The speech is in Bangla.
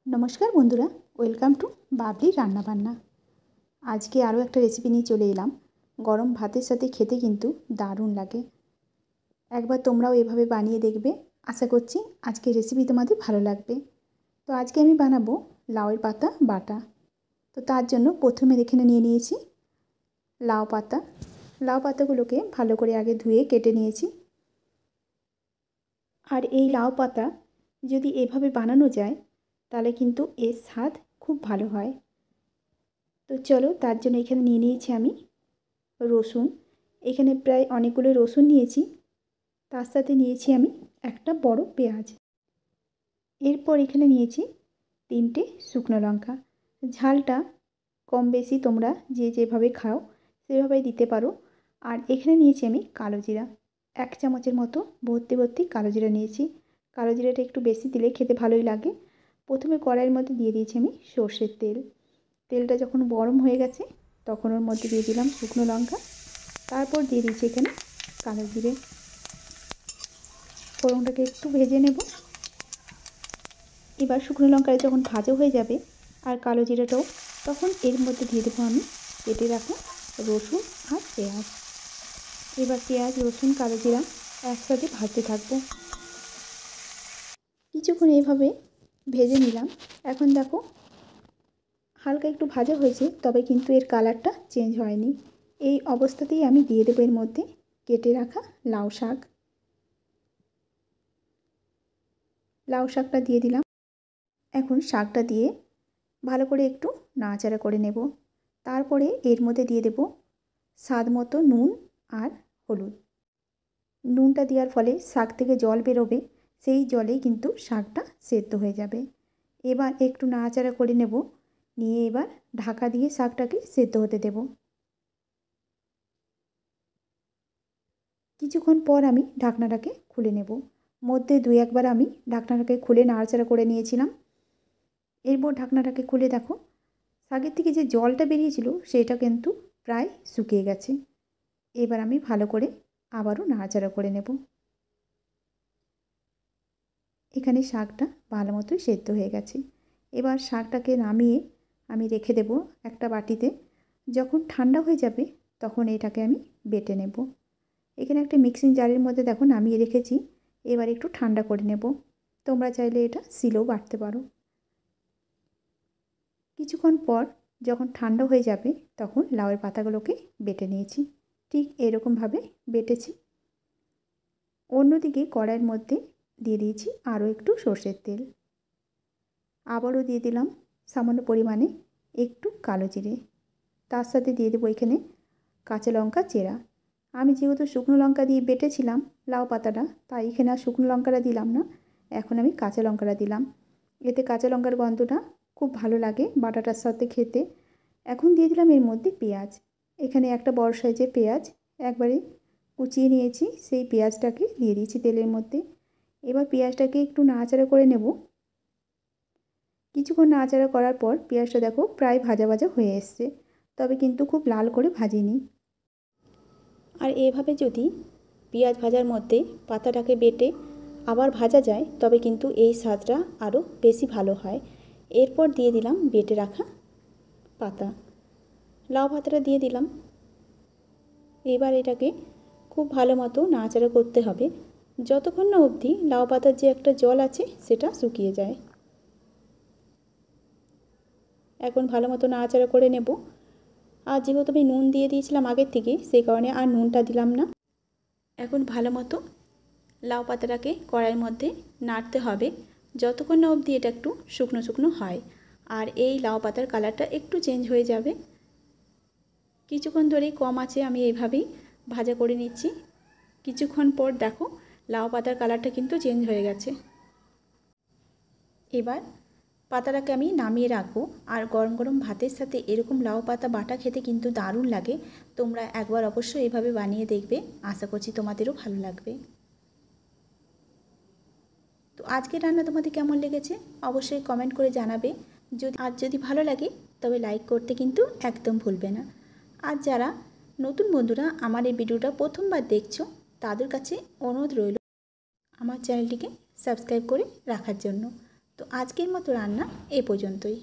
नमस्कार बंधुरा वेलकाम टू बाबली रान्ना बान्ना। आज के आरो एक रेसिपि निये चले एलाम। गरम भातेर साथे खेते किन्तु दारुण लागे। एकबार तोमराओ एभावे बानिये देखबे। आशा करछि आजकेर रेसिपि तोमादेर भालो लागबे। तो आज के आमि बानाबो लाउएर पाता बाटा। तो तार जोन्नो प्रथमे एखाने निये नियेछि लाउ पाता। लाउ पातागुलोके भालो करे आगे धुए केटे नियेछि। आर एई लाउ पाता जोदि एभावे बानानो जाय ताहले किन्तु एर स्वाद खूब भालो हय। तो चलो तार जोन्नो एखाने निये नियेछि आमि रसुन। एखाने प्राय अनेकगुलो रसुन नियेछि। तार साथे नियेछि आमि एकटा बड़ पेঁয়াজ। एरपर एखाने नियेछि 3টে शुकनो लंका। झालटा कम बेशी तोमरा जे जेभावे खाओ सेभावेই दिते पारो। আর এখানে নিয়েছি আমি কালো জিরা 1 চামচের মতো ভর্তি ভর্তি কালো জিরা নিয়েছি। কালো জিরাটা একটু বেশি দিলে খেতে ভালোই লাগে। প্রথমে কড়াইয়ের মধ্যে দিয়ে দিয়েছি আমি সরষের তেল। তেলটা যখন গরম হয়ে গেছে তখন ওর মধ্যে দিয়ে দিলাম শুকনো লঙ্কা। তারপর দিয়ে দিয়েছি এখানে কালো জিরে। ফোড়নটাকে একটু ভেজে নেব। এবার শুকনো লঙ্কাটা যখন ভাজা হয়ে যাবে আর কালো জিরাটাও, তখন এর মধ্যে দিয়ে দেবো আমি কেটে রাখা রসুন আর পেঁয়াজ। এবার পেঁয়াজ রসুন কালো জিরা একসাথে ভাজতে থাকবো। কিছুক্ষণ এইভাবে ভেজে নিলাম। এখন দেখো হালকা একটু ভাজা হয়েছে, তবে কিন্তু এর কালারটা চেঞ্জ হয়নি। এই অবস্থাতেই আমি দিয়ে দেবো এর মধ্যে কেটে রাখা লাউ শাক। লাউ শাকটা দিয়ে দিলাম। এখন শাকটা দিয়ে ভালো করে একটু নাড়াচাড়া করে নেব। তারপরে এর মধ্যে দিয়ে দেব স্বাদ মতো নুন আর হলুদ। নুনটা দেওয়ার ফলে শাক থেকে জল বেরোবে, সেই জলেই কিন্তু শাকটা সেদ্ধ হয়ে যাবে। এবার একটু নাড়াচাড়া করে নেব, নিয়ে এবার ঢাকা দিয়ে শাকটাকে সেদ্ধ হতে দেব। কিছুক্ষণ পর আমি ঢাকনাটাকে খুলে নেব। মধ্যে 2-1 বার আমি ঢাকনাটাকে খুলে নাড়াচাড়া করে নিয়েছিলাম। এরপর ঢাকনাটাকে খুলে দেখো শাকের থেকে যে জলটা বেরিয়েছিল সেটা কিন্তু প্রায় শুকিয়ে গেছে। এবার আমি ভালো করে আবারও নাড়াচাড়া করে নেব। এখানে শাকটা ভালো মতোই সেদ্ধ হয়ে গেছে। এবার শাকটাকে নামিয়ে আমি রেখে দেব একটা বাটিতে। যখন ঠান্ডা হয়ে যাবে তখন এটাকে আমি বেটে নেব। এখানে একটা মিক্সিং জারের মধ্যে দেখো নামিয়ে রেখেছি। এবার একটু ঠান্ডা করে নেব। তোমরা চাইলে এটা শিলেও বাটতে পারো। কিছুক্ষণ পর যখন ঠান্ডা হয়ে যাবে তখন লাউয়ের পাতাগুলোকে বেটে নিয়েছি। ঠিক এরকমভাবে বেটেছি। অন্যদিকে কড়াইয়ের মধ্যে দিয়ে দিয়েছি আরও একটু সরষের তেল। আবারও দিয়ে দিলাম সামান্য পরিমাণে একটু কালো জিরে। তার সাথে দিয়ে দেবো এখানে কাঁচা লঙ্কা চেরা। আমি যেহেতু শুকনো লঙ্কা দিয়ে বেটেছিলাম লাউ পাতাটা, তাই এখানে আর শুকনো লঙ্কাটা দিলাম না। এখন আমি কাঁচা লঙ্কাটা দিলাম। এতে কাঁচা লঙ্কার গন্ধটা খুব ভালো লাগে বাটাটার সাথে খেতে। এখন দিয়ে দিলাম এর মধ্যে পেঁয়াজ। এখানে একটা বড় সাইজের পেঁয়াজ একবারে কুচিয়ে নিয়েছি, সেই পেঁয়াজটাকে দিয়ে দিয়েছি তেলের মধ্যে। এবার পেঁয়াজটাকে একটু নাড়াচাড়া করে নেব। কিছুক্ষণ নাড়াচাড়া করার পর পেঁয়াজটা দেখো প্রায় ভাজা ভাজা হয়ে এসছে, তবে কিন্তু খুব লাল করে ভাজিনি। আর এভাবে যদি পেঁয়াজ ভাজার মধ্যে পাতাটাকে বেটে আবার ভাজা যায় তবে কিন্তু এই স্বাদটা আরও বেশি ভালো হয়। এরপর দিয়ে দিলাম বেটে রাখা পাতা। লাউ পাতাটা দিয়ে দিলাম। এবার এটাকে খুব ভালো মতো নাড়াচাড়া করতে হবে যতক্ষণ না অবধি লাউ পাতার যে একটা জল আছে সেটা শুকিয়ে যায়। এখন ভালো মতো নাড়াচাড়া করে নেব। আর যেহেতু আমি নুন দিয়ে দিয়েছিলাম আগের থেকে, সেই কারণে আর নুনটা দিলাম না। এখন ভালো মতো লাউ পাতাটাকে কড়াইয়ের মধ্যে নাড়তে হবে যতক্ষণ না অবধি এটা একটু শুকনো শুকনো হয় আর এই লাউ পাতার কালারটা একটু চেঞ্জ হয়ে যাবে। কিছুক্ষণ ধরেই কম আছে আমি এইভাবেই ভাজা করে নিচ্ছি। কিছুক্ষণ পর দেখো লাউ পাতার কালারটা কিন্তু চেঞ্জ হয়ে গেছে। এবার পাতাটাকে আমি নামিয়ে রাখবো। আর গরম গরম ভাতের সাথে এরকম লাউ পাতা বাটা খেতে কিন্তু দারুণ লাগে। তোমরা একবার অবশ্যই এইভাবে বানিয়ে দেখবে। আশা করছি তোমাদেরও ভালো লাগবে। তো আজকের রান্না তোমাদের কেমন লেগেছে অবশ্যই কমেন্ট করে জানাবে। যদি ভালো লাগে তবে লাইক করতে কিন্তু একদম ভুলবে না। আর যারা নতুন বন্ধুরা আমার এই ভিডিওটা প্রথমবার দেখছো তাদের কাছে অনুরোধ রইল আমার চ্যানেলটিকে সাবস্ক্রাইব করে রাখার জন্য। তো তো আজকের মতো রান্না এ পর্যন্তই।